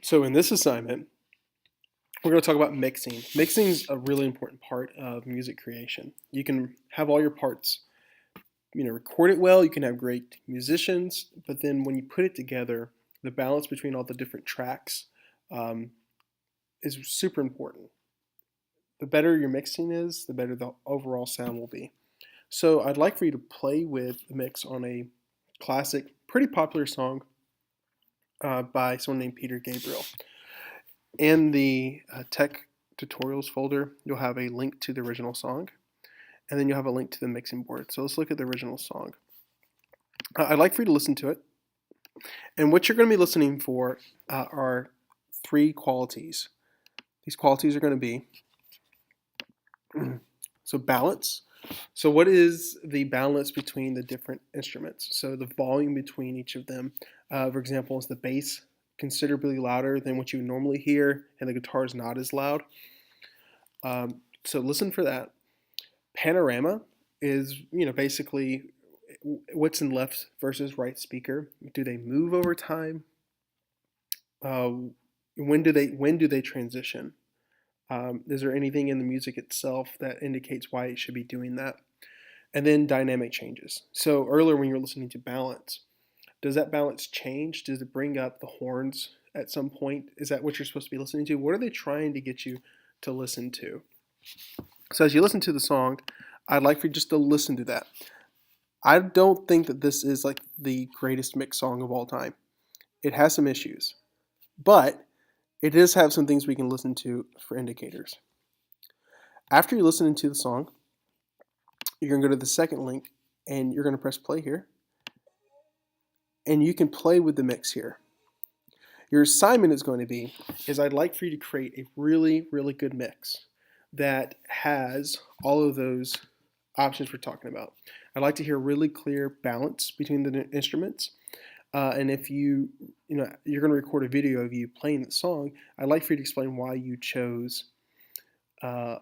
So in this assignment, we're going to talk about mixing. Mixing is a really important part of music creation. You can have all your parts, record it well. You can have great musicians, but then when you put it together, the balance between all the different tracks um, is super important. The better your mixing is, the better the overall sound will be. So I'd like for you to play with the mix on a classic, pretty popular song by someone named Peter Gabriel. In the tech tutorials folder, you'll have a link to the original song, and then you'll have a link to the mixing board. So let's look at the original song. I'd like for you to listen to it. And what you're going to be listening for are three qualities. These qualities are going to be so balance. So what is the balance between the different instruments? So the volume between each of them. For example, is the bass considerably louder than what you normally hear, and the guitar is not as loud. So listen for that. Panorama is, basically what's in left versus right speaker. Do they move over time? When do they transition? Is there anything in the music itself that indicates why it should be doing that? And then dynamic changes. So earlier when you were listening to balance, does that balance change? Does it bring up the horns at some point? Is that what you're supposed to be listening to? What are they trying to get you to listen to? So as you listen to the song, I'd like for you just to listen to that. I don't think that this is like the greatest mix song of all time. It has some issues, but it does have some things we can listen to for indicators. After you're listening to the song, you're going to go to the second link and you're going to press play here. And you can play with the mix here. Your assignment is going to be, I'd like for you to create a really, really good mix that has all of those options we're talking about. I'd like to hear really clear balance between the instruments. And if you're going to record a video of you playing the song, I'd like for you to explain why you chose to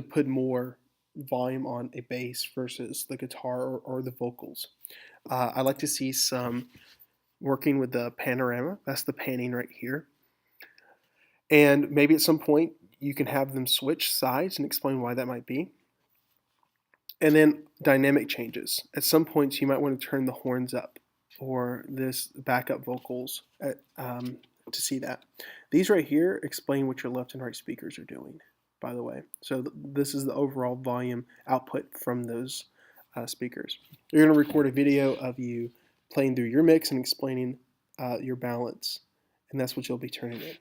put more volume on a bass versus the guitar or the vocals. I'd like to see some working with the panorama. That's the panning right here. And maybe at some point you can have them switch sides and explain why that might be. And then dynamic changes. At some points you might want to turn the horns up or this backup vocals to see that. These right here explain what your left and right speakers are doing, by the way. So this is the overall volume output from those speakers. You're going to record a video of you playing through your mix and explaining your balance, and that's what you'll be turning in.